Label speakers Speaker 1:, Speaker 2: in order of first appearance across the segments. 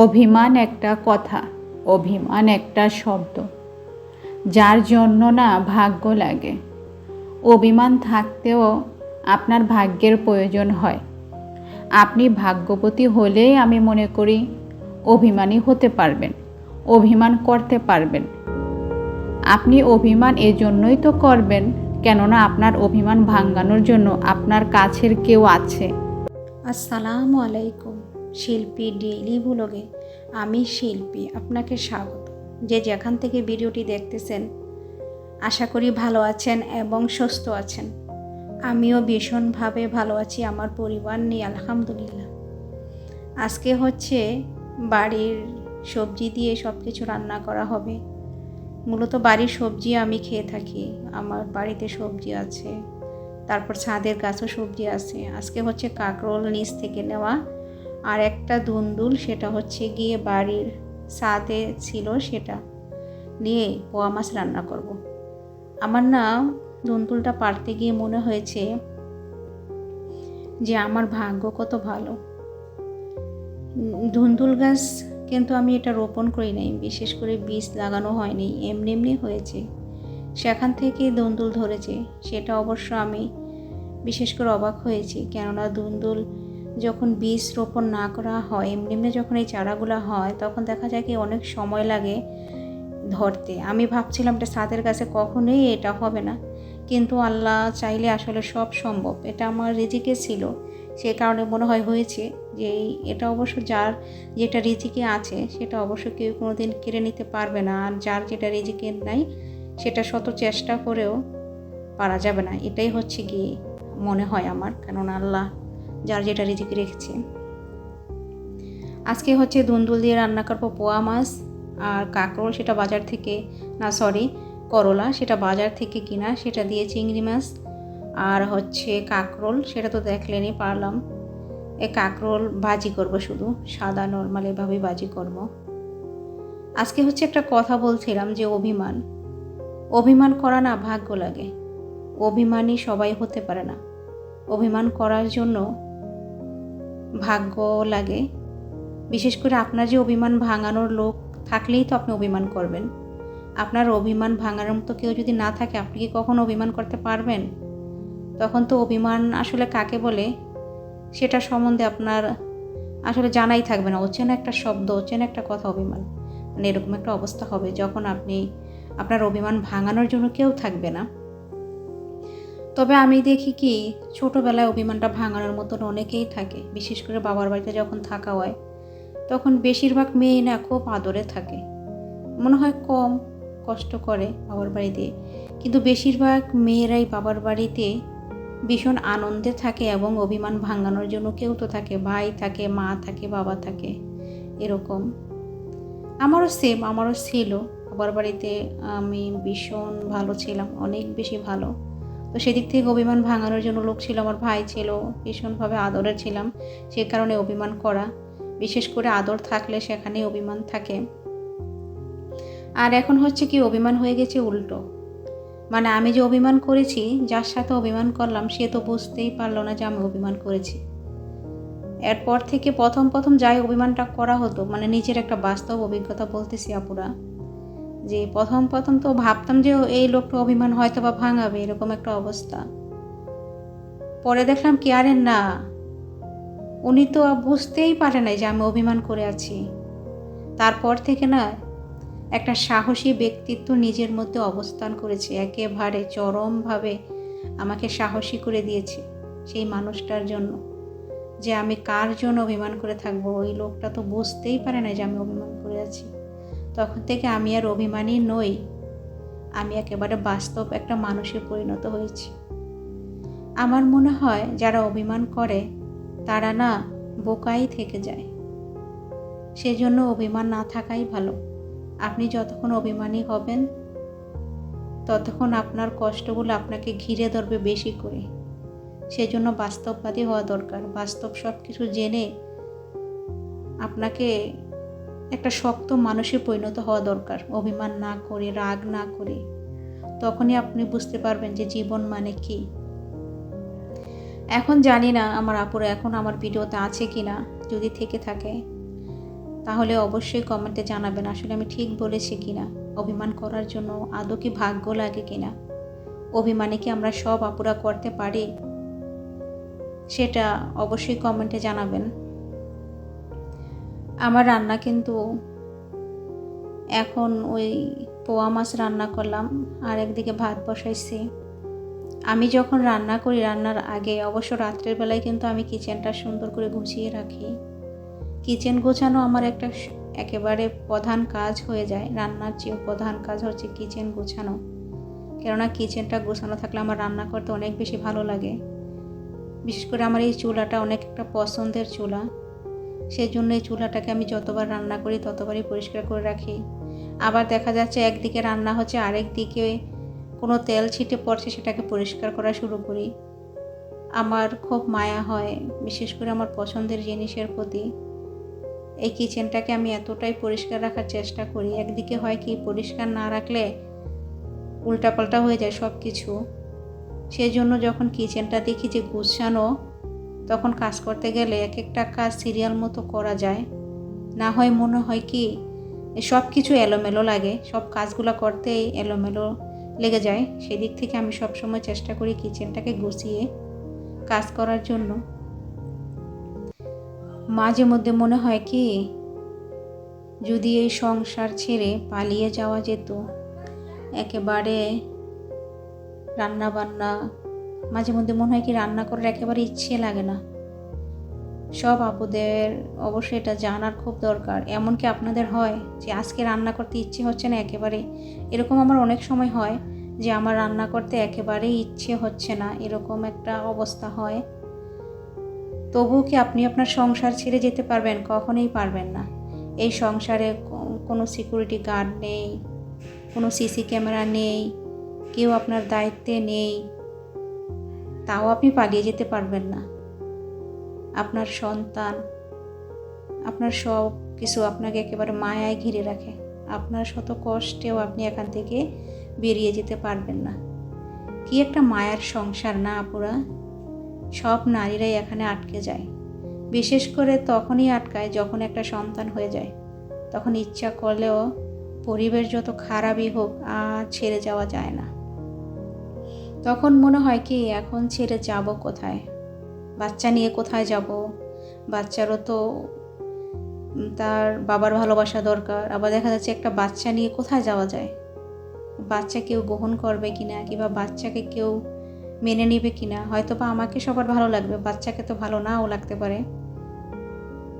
Speaker 1: অভিমান একটা কথা, অভিমান একটা শব্দ, যার জন্য না ভাগ্য লাগে। অভিমান থাকতেও আপনার ভাগ্যের প্রয়োজন হয়। আপনি ভাগ্যবতী হলেই আমি মনে করি অভিমানী হতে পারবেন, অভিমান করতে পারবেন। আপনি অভিমান এজন্যই তো করবেন, কেননা আপনার অভিমান ভাঙানোর জন্য আপনার কাছের কেউ আছে।
Speaker 2: আসসালামু আলাইকুম। শিল্পী ডেইলি ব্লগে আমি শিল্পী আপনাকে স্বাগত। যে যেখান থেকে ভিডিওটি দেখতেছেন আশা করি ভালো আছেন এবং সুস্থ আছেন। আমিও ভীষণভাবে ভালো আছি, আমার পরিবার নিয়ে আলহামদুলিল্লাহ। আজকে হচ্ছে বাড়ির সবজি দিয়ে সব কিছু রান্না করা হবে। মূলত বাড়ির সবজি আমি খেয়ে থাকি, আমার বাড়িতে সবজি আছে, তারপর ছাদের গাছও সবজি আছে। আজকে হচ্ছে কাঁকরোল নিচ থেকে নেওয়া, আর একটা দুন্দুল, সেটা হচ্ছে গিয়ে বাড়ির ছাদে ছিল, সেটা নিয়ে পোয়া মাছ রান্না করব। আমার না দুন্দুলটা পাড়তে গিয়ে মনে হয়েছে যে আমার ভাগ্য কত ভালো। ধুন্দুল গাছ কিন্তু আমি এটা রোপণ করি নাই, বিশেষ করে বীজ লাগানো হয়নি, এমনি এমনি হয়েছে। সেখান থেকে দুন্দুল ধরেছে, সেটা অবশ্য আমি বিশেষ করে অবাক হয়েছি। কেননা দুন্দুল যখন বীজ রোপণ না করা হয়, এমনি এমনি যখন এই চারাগুলো হয়, তখন দেখা যায় কি অনেক সময় লাগে ধরতে। আমি ভাবছিলাম এটা ছাদের গাছে কখনোই এটা হবে না, কিন্তু আল্লাহ চাইলে আসলে সব সম্ভব। এটা আমার রিজিকে ছিল, সে কারণে মনে হয় হয়েছে। যে এটা অবশ্য যার যেটা রিজিকে আছে সেটা অবশ্য কেউ কোনো দিন কেড়ে নিতে পারবে না, আর যার যেটা রিজিকে নাই সেটা শত চেষ্টা করেও পারা যাবে না। এটাই হচ্ছে গিয়ে মনে হয় আমার, কেননা আল্লাহ যার যেটা রিজিকে রেখেছে। আজকে হচ্ছে দুন্দুল দিয়ে রান্না করবো পোয়া মাছ, আর কাঁকরোল সেটা বাজার থেকে করলা সেটা বাজার থেকে কিনা, সেটা দিয়ে চিংড়ি মাছ। আর হচ্ছে কাঁকরোল, সেটা তো দেখলেনই পারলাম। এই কাঁকরোল ভাজি করব, শুধু সাদা নর্মাল এভাবেই ভাজি করব। আজকে হচ্ছে একটা কথা বলছিলাম যে অভিমান করা না ভাগ্য লাগে। অভিমানী সবাই হতে পারে না, অভিমান করার জন্য ভাগ্য লাগে। বিশেষ করে আপনার যে অভিমান ভাঙানোর লোক থাকলেই তো আপনি অভিমান করবেন। আপনার অভিমান ভাঙানোর মতো কেউ যদি না থাকে, আপনি কি কখনো অভিমান করতে পারবেন? তখন তো অভিমান আসলে কাকে বলে সেটা সম্বন্ধে আপনার আসলে জানাই থাকবে না। অচেনা একটা শব্দ, অচেনা একটা কথা অভিমান, মানে এরকম একটা অবস্থা হবে যখন আপনার অভিমান ভাঙানোর জন্য কেউ থাকবে না। তবে আমি দেখি কি, ছোটোবেলায় অভিমানটা ভাঙানোর মতন অনেকেই থাকে। বিশেষ করে বাবার বাড়িতে যখন থাকা হয়, তখন বেশিরভাগ মেয়েই না খুব আদরে থাকে। মনে হয় কম কষ্ট করে বাবার বাড়িতে, কিন্তু বেশিরভাগ মেয়েরাই বাবার বাড়িতে ভীষণ আনন্দে থাকে, এবং অভিমান ভাঙানোর জন্য কেউ তো থাকে, ভাই থাকে, মা থাকে, বাবা থাকে, এরকম। আমারও ছিল। বাবার বাড়িতে আমি ভীষণ ভালো ছিলাম, অনেক বেশি ভালো। তো সেদিক থেকে অভিমান ভাঙানোর জন্য লোক ছিল, আমার ভাই ছিল, ভীষণভাবে আদরের ছিলাম। সে কারণে অভিমান করা, বিশেষ করে আদর থাকলে সেখানে অভিমান থাকে। আর এখন হচ্ছে কি, অভিমান হয়ে গেছে উল্টো। মানে আমি যে অভিমান করেছি, যার সাথে অভিমান করলাম, সে তো বুঝতেই পারলো না যে আমি অভিমান করেছি। এরপর থেকে প্রথম যাই অভিমানটা করা হতো, মানে নিজের একটা বাস্তব অভিজ্ঞতা বলতেছি আপুরা, যে প্রথম তো ভাবতাম যে এই লোকটা অভিমান হয়তো বা ভাঙাবে, এরকম একটা অবস্থা। পরে দেখলাম কি, আরে না, উনি তো বুঝতেই পারে নাই যে আমি অভিমান করে আছি। তারপর থেকে না একটা সাহসী ব্যক্তিত্ব নিজের মধ্যে অবস্থান করেছে, একেবারে চরমভাবে আমাকে সাহসী করে দিয়েছে সেই মানুষটার জন্য, যে আমি কার জন্য অভিমান করে থাকবো। ওই লোকটা তো বুঝতেই পারে না যে আমি অভিমান করে আছি। তখন থেকে আমি আর অভিমানী নই, আমি একেবারে বাস্তব একটা মানুষে পরিণত হয়েছি। আমার মনে হয় যারা অভিমান করে তারা না বোকাই থেকে যায়, সেজন্য অভিমান না থাকাই ভালো। আপনি যতক্ষণ অভিমানী হবেন, ততক্ষণ আপনার কষ্টগুলো আপনাকে ঘিরে ধরবে বেশি করে। সেজন্য বাস্তববাদী হওয়া দরকার। বাস্তব সব কিছু জেনে আপনাকে একটা শক্ত মানুষে পরিণত হওয়া দরকার, অভিমান না করে, রাগ না করে। তখনই আপনি বুঝতে পারবেন যে জীবন মানে কি। এখন জানি না আমার আপুরা এখন আমার ভিডিওতে আছে কি না, যদি থেকে থাকে তাহলে অবশ্যই কমেন্টে জানাবেন আসলে আমি ঠিক বলেছি কিনা। অভিমান করার জন্য আদৌ কি ভাগ্য লাগে কিনা, অভিমানে কি আমরা সব আপুরা করতে পারি, সেটা অবশ্যই কমেন্টে জানাবেন। আমার রান্না কিন্তু এখন ওই পোয়া মাছ রান্না করলাম আর একদিকে ভাত বসাইছি। আমি যখন রান্না করি রান্নার আগে অবশ্য রাত্রের বেলায় কিন্তু আমি কিচেনটা সুন্দর করে গুছিয়ে রাখি। কিচেন গোছানো আমার একটা একেবারে প্রধান কাজ হয়ে যায়। রান্নার চেয়েও প্রধান কাজ হচ্ছে কিচেন গোছানো, কেননা কিচেনটা গোছানো থাকলে আমার রান্না করতে অনেক বেশি ভালো লাগে। বিশেষ করে আমার এই চুলাটা অনেক একটা পছন্দের চুলা, সেই জন্য এই চুলাটাকে আমি যতবার রান্না করি ততবারই পরিষ্কার করে রাখি। আবার দেখা যাচ্ছে একদিকে রান্না হচ্ছে, আরেক দিকে কোনো তেল ছিটে পড়ছে, সেটাকে পরিষ্কার করা শুরু করি। আমার খুব মায়া হয় বিশেষ করে আমার পছন্দের জিনিসের প্রতি। এই কিচেনটাকে আমি এতটাই পরিষ্কার রাখার চেষ্টা করি। একদিকে হয় কি, পরিষ্কার না রাখলে উল্টাপাল্টা হয়ে যায় সব কিছু। সেই জন্য যখন কিচেনটা দেখি যে গুছানো, তখন কাজ করতে গেলে এক একটা কাজ সিরিয়াল মতো করা যায়। না হয় মনে হয় কি সব কিছু এলোমেলো লাগে, সব কাজগুলো করতেই এলোমেলো লেগে যায়। সেদিক থেকে আমি সবসময় চেষ্টা করি কিচেনটাকে গুছিয়ে কাজ করার জন্য। মাঝে মধ্যে মনে হয় কি, যদি এই সংসার ছেড়ে পালিয়ে যাওয়া যেত, একেবারে রান্না বান্না, মাঝে মধ্যে মনে হয় কি রান্না করার একেবারে ইচ্ছে লাগে না। সব আপুদের অবশ্যই এটা জানার খুব দরকার। এমনকি আপনাদের হয় যে আজকে রান্না করতে ইচ্ছে হচ্ছে না একেবারে, এরকম আমার অনেক সময় হয় যে আমার রান্না করতে একেবারেই ইচ্ছে হচ্ছে না, এরকম একটা অবস্থা হয়। তবুও কি আপনি আপনার সংসার ছেড়ে যেতে পারবেন? কখনোই পারবেন না। এই সংসারে কোনো সিকিউরিটি গার্ড নেই, কোনো সিসি ক্যামেরা নেই, কেউ আপনার দায়িত্বে নেই, তাও আপনি পালিয়ে যেতে পারবেন না। আপনার সন্তান, আপনার সব কিছু আপনাকে একেবারে মায়ায় ঘিরে রাখে। আপনার শত কষ্টেও আপনি এখান থেকে বেরিয়ে যেতে পারবেন না। কি একটা মায়ার সংসার না আপুরা? সব নারীরাই এখানে আটকে যায়। বিশেষ করে তখনই আটকায় যখন একটা সন্তান হয়ে যায়। তখন ইচ্ছা করলেও পরিবেশ যত খারাপই হোক আর ছেড়ে যাওয়া যায় না। তখন মনে হয় কি, এখন ছেড়ে যাব কোথায়? বাচ্চা নিয়ে কোথায় যাব? বাচ্চারও তো তার বাবার ভালোবাসা দরকার। আবার দেখা যাচ্ছে একটা বাচ্চা নিয়ে কোথায় যাওয়া যায়? বাচ্চা কেউ গ্রহণ করবে কিনা, কিংবা বাচ্চাকে কেউ মেনে নেবে কিনা। হয়তো বা আমাকে সবার ভালো লাগবে, বাচ্চাকে তো ভালো নাও লাগতে পারে।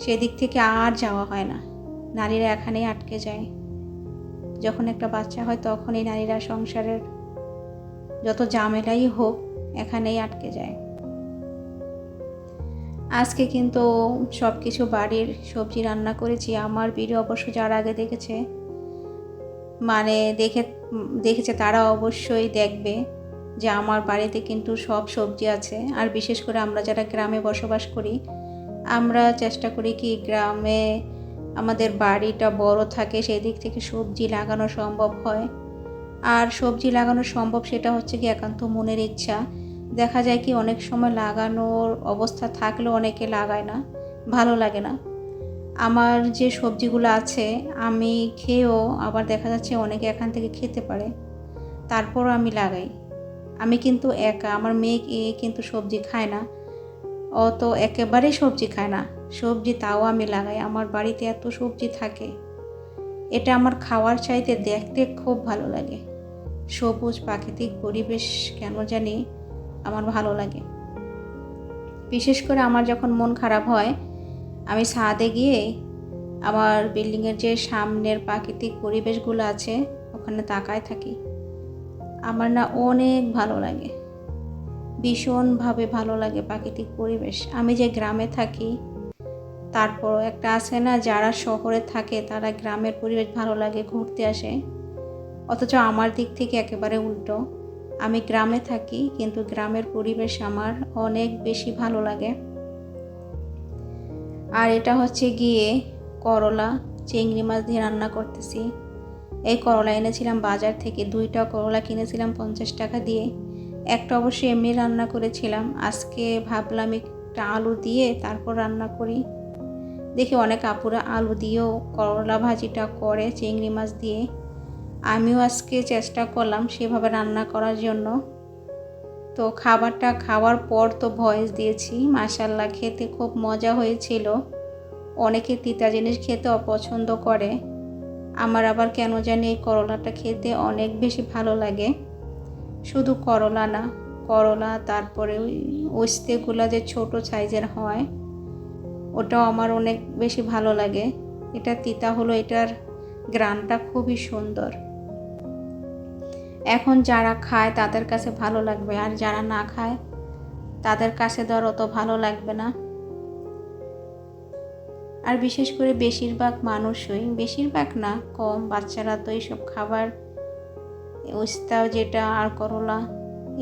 Speaker 2: সেদিক থেকে আর যাওয়া হয় না। নারীরা এখানেই আটকে যায়। যখন একটা বাচ্চা হয় তখনই নারীরা সংসারের যত ঝামেলাই হোক এখানেই আটকে যায়। আজকে কিন্তু সব কিছু বাড়ির সবজি রান্না করেছি। আমার ভিডিও অবশ্য যারা আগে দেখেছে, মানে দেখেছে তারা অবশ্যই দেখবে যে আমার বাড়িতে কিন্তু সব সবজি আছে। আর বিশেষ করে আমরা যারা গ্রামে বসবাস করি, আমরা চেষ্টা করি কি গ্রামে আমাদের বাড়িটা বড় থাকে, সেই দিক থেকে সবজি লাগানো সম্ভব হয়। আর সবজি লাগানো সম্ভব সেটা হচ্ছে কি একান্ত মনের ইচ্ছা। দেখা যায় কি অনেক সময় লাগানোর অবস্থা থাকলেও অনেকে লাগায় না, ভালো লাগে না। আমার যে সবজিগুলো আছে আমি খেয়েও আবার দেখা যাচ্ছে অনেকে এখান থেকে খেতে পারে, তারপরও আমি লাগাই। আমি কিন্তু একা, আমার মেয়ে কিন্তু সবজি খায় না, ও তো একেবারেই সবজি খায় না। সবজি তাও আমি লাগাই। আমার বাড়িতে এত সবজি থাকে, এটা আমার খাওয়ার চাইতে দেখতে খুব ভালো লাগে। সবুজ প্রাকৃতিক পরিবেশ কেন জানি আমার ভালো লাগে। বিশেষ করে আমার যখন মন খারাপ হয়, আমি ছাদে গিয়ে আমার বিল্ডিংয়ের যে সামনের প্রাকৃতিক পরিবেশগুলো আছে ওখানে তাকায় থাকি। আমার না অনেক ভালো লাগে, ভীষণভাবে ভালো লাগে প্রাকৃতিক পরিবেশ। আমি যে গ্রামে থাকি, তারপর একটা আছে না যারা শহরে থাকে তারা গ্রামের পরিবেশ ভালো লাগে, ঘুরতে আসে। অথচ আমার দিক থেকে একেবারে উল্টো। আমি গ্রামে থাকি কিন্তু গ্রামের পরিবেশ আমার অনেক বেশি ভালো লাগে। আর এটা হচ্ছে গিয়ে করলা চিংড়ি মাছ দিয়ে রান্না করতেছি। এই করলা এনেছিলাম বাজার থেকে, 2টা করলা কিনেছিলাম 50 টাকা দিয়ে। একটা অবশ্যই এমনি রান্না করেছিলাম। আজকে ভাবলাম একটা আলু দিয়ে তারপর রান্না করি। দেখি অনেক আপুরা আলু দিয়েও করলা ভাজিটা করে চিংড়ি মাছ দিয়ে। আমিও আজকে চেষ্টা করলাম সেভাবে রান্না করার জন্য। তো খাবারটা খাওয়ার পর তো ভয়েস দিয়েছি, মাশাআল্লাহ খেতে খুব মজা হয়েছিল। অনেকে তিতা জিনিস খেতে অপছন্দ করে, আমার আবার কেন জানি এই করলাটা খেতে অনেক বেশি ভালো লাগে। শুধু করলা না, করলা তারপরে ওই উস্তেগুলা যে ছোট সাইজের হয় ওটাও আমার অনেক বেশি ভালো লাগে। এটা তিতা হলো, এটার গ্রানটা খুবই সুন্দর। এখন যারা খায় তাদের কাছে ভালো লাগবে, আর যারা না খায় তাদের কাছে ধর অত ভালো লাগবে না। আর বিশেষ করে বেশিরভাগ মানুষই, বেশিরভাগ না কম বাচ্চারা তো এইসব খাবার, উস্তা যেটা আর করলা,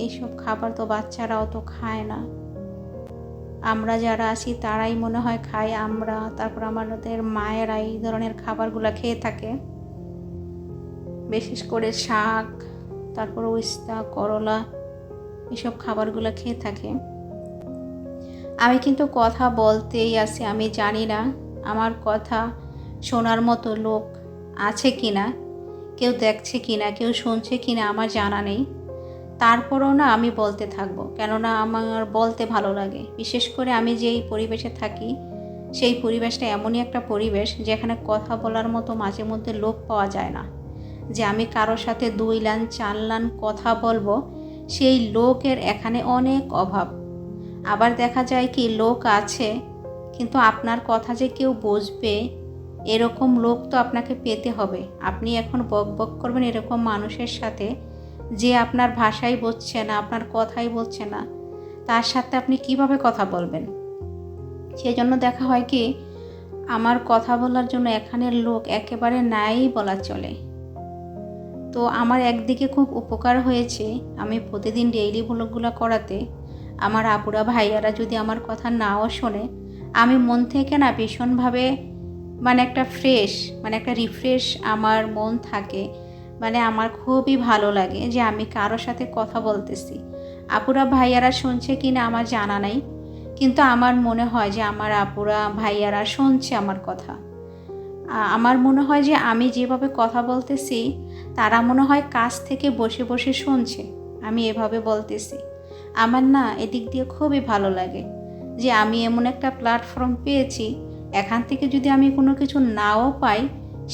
Speaker 2: এইসব খাবার তো বাচ্চারা অত খায় না। আমরা যারা আছি তারাই মনে হয় খাই, আমরা, তারপর আমাদের মায়েরা এই ধরনের খাবারগুলো খেয়ে থাকে। বিশেষ করে শাক, তারপর উস্তা, করলা, এসব খাবারগুলো খেয়ে থাকে। আমি কিন্তু কথা বলতেই আছি, আমি জানি না আমার কথা শোনার মতো লোক আছে কিনা, কেউ দেখছে কিনা, কেউ শুনছে কিনা আমার জানা নেই। তারপরও না আমি বলতে থাকবো, কেননা আমার বলতে ভালো লাগে। বিশেষ করে আমি যেই পরিবেশে থাকি সেই পরিবেশটা এমনই একটা পরিবেশ যেখানে কথা বলার মতো মাঝে মধ্যে লোক পাওয়া যায় না। যে আমি কারোর সাথে 2 লাইন 4 লাইন কথা বলবো, সেই লোকের এখানে অনেক অভাব। আবার দেখা যায় কি লোক আছে কিন্তু আপনার কথা যে কেউ বুঝবে এরকম লোক তো আপনাকে পেতে হবে। আপনি এখন বক বক করবেন এরকম মানুষের সাথে যে আপনার ভাষাই বুঝছে না, আপনার কথাই বলছে না, তার সাথে আপনি কিভাবে কথা বলবেন? সেই জন্য দেখা হয় কি আমার কথা বলার জন্য এখানের লোক একেবারে নাই বলা চলে। তো আমার একদিকে খুব উপকার হয়েছে, আমি প্রতিদিন ডেইলি ব্লগগুলো করাতে আমার আপুরা ভাইয়ারা যদি আমার কথা নাও শোনে, আমি মন থেকে না ভীষণভাবে একটা ফ্রেশ, একটা রিফ্রেশ আমার মন থাকে। আমার খুবই ভালো লাগে যে আমি কারোর সাথে কথা বলতেছি। আপুরা ভাইয়ারা শুনছে কি না আমার জানা নাই, কিন্তু আমার মনে হয় যে আমার আপুরা ভাইয়ারা শুনছে আমার কথা। আমার মনে হয় যে আমি যেভাবে কথা বলতেছি তারা মনে হয় কাছ থেকে বসে বসে শুনছে আমি এভাবে বলতেছি। আমার না এদিক দিয়ে খুবই ভালো লাগে যে আমি এমন একটা প্ল্যাটফর্ম পেয়েছি, এখান থেকে যদি আমি কোনো কিছু নাও পাই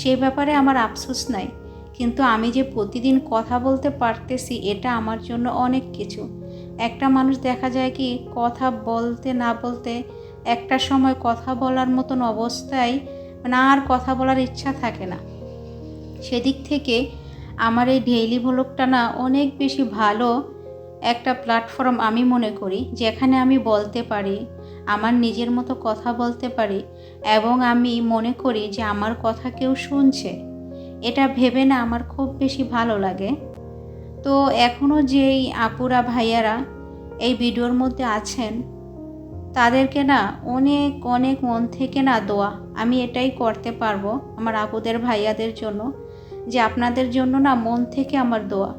Speaker 2: সেই ব্যাপারে আমার আফসোস নাই, কিন্তু আমি যে প্রতিদিন কথা বলতে পারতেছি এটা আমার জন্য অনেক কিছু। একটা মানুষ দেখা যায় কি কথা বলতে না বলতে একটা সময় কথা বলার মতন অবস্থায় আর কথা বলার ইচ্ছা থাকে না। সেদিক থেকে আমার এই ডেইলি ব্লগটা না অনেক বেশি ভালো একটা প্ল্যাটফর্ম আমি মনে করি, যেখানে আমি বলতে পারি, আমার নিজের মতো কথা বলতে পারি, এবং আমি মনে করি যে আমার কথা কেউ শুনছে। এটা ভেবে না আমার খুব বেশি ভালো লাগে। তো এখনও যেই আপুরা ভাইয়ারা এই ভিডিওর মধ্যে আছেন তাদেরকে না অনেক অনেক মন থেকে না দোয়া, আমি এটাই করতে পারবো আমার আপুদের ভাইয়াদের জন্য, যে আপনাদের জন্য না মন থেকে আমার দোয়া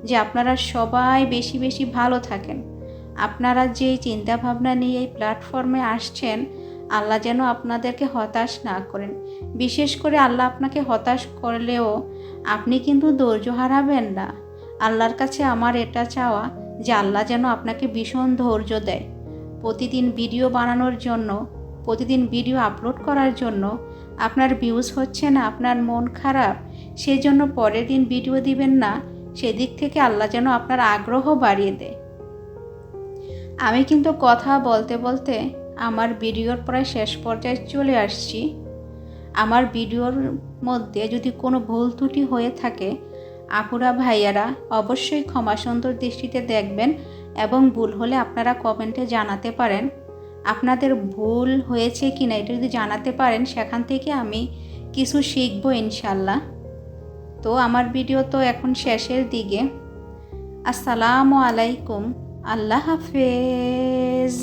Speaker 2: যে আপনারা সবাই বেশি বেশি ভালো থাকেন। আপনারা যেই চিন্তাভাবনা নিয়ে এই প্ল্যাটফর্মে আসছেন, আল্লাহ যেন আপনাদেরকে হতাশ না করেন। বিশেষ করে আল্লাহ আপনাকে হতাশ করলেও আপনি কিন্তু ধৈর্য হারাবেন না। আল্লাহর কাছে আমার এটা চাওয়া যে আল্লাহ যেন আপনাকে ভীষণ ধৈর্য দেয়। প্রতিদিন ভিডিও বানানোর জন্য, প্রতিদিন ভিডিও আপলোড করার জন্য আপনার ভিউজ হচ্ছে না, আপনার মন খারাপ, সেজন্য পরের দিন ভিডিও দিবেন না, সেদিক থেকে আল্লাহ যেন আপনার আগ্রহ বাড়িয়ে দেয়। আমি কিন্তু কথা বলতে বলতে আমার ভিডিওর প্রায় শেষ পর্যায়ে চলে আসছি। আমার ভিডিওর মধ্যে যদি কোনো ভুল ত্রুটি হয়ে থাকে আপুরা ভাইয়ারা অবশ্যই ক্ষমা সুন্দর দৃষ্টিতে দেখবেন, এবং ভুল হলে আপনারা কমেন্টে জানাতে পারেন। আপনাদের ভুল হয়েছে কি না এটা যদি জানাতে পারেন, সেখান থেকে আমি কিছু শিখবো ইনশাল্লাহ। তো আমার ভিডিও তো এখন শেষের দিকে। আসসালামু আলাইকুম, আল্লাহ হাফেজ।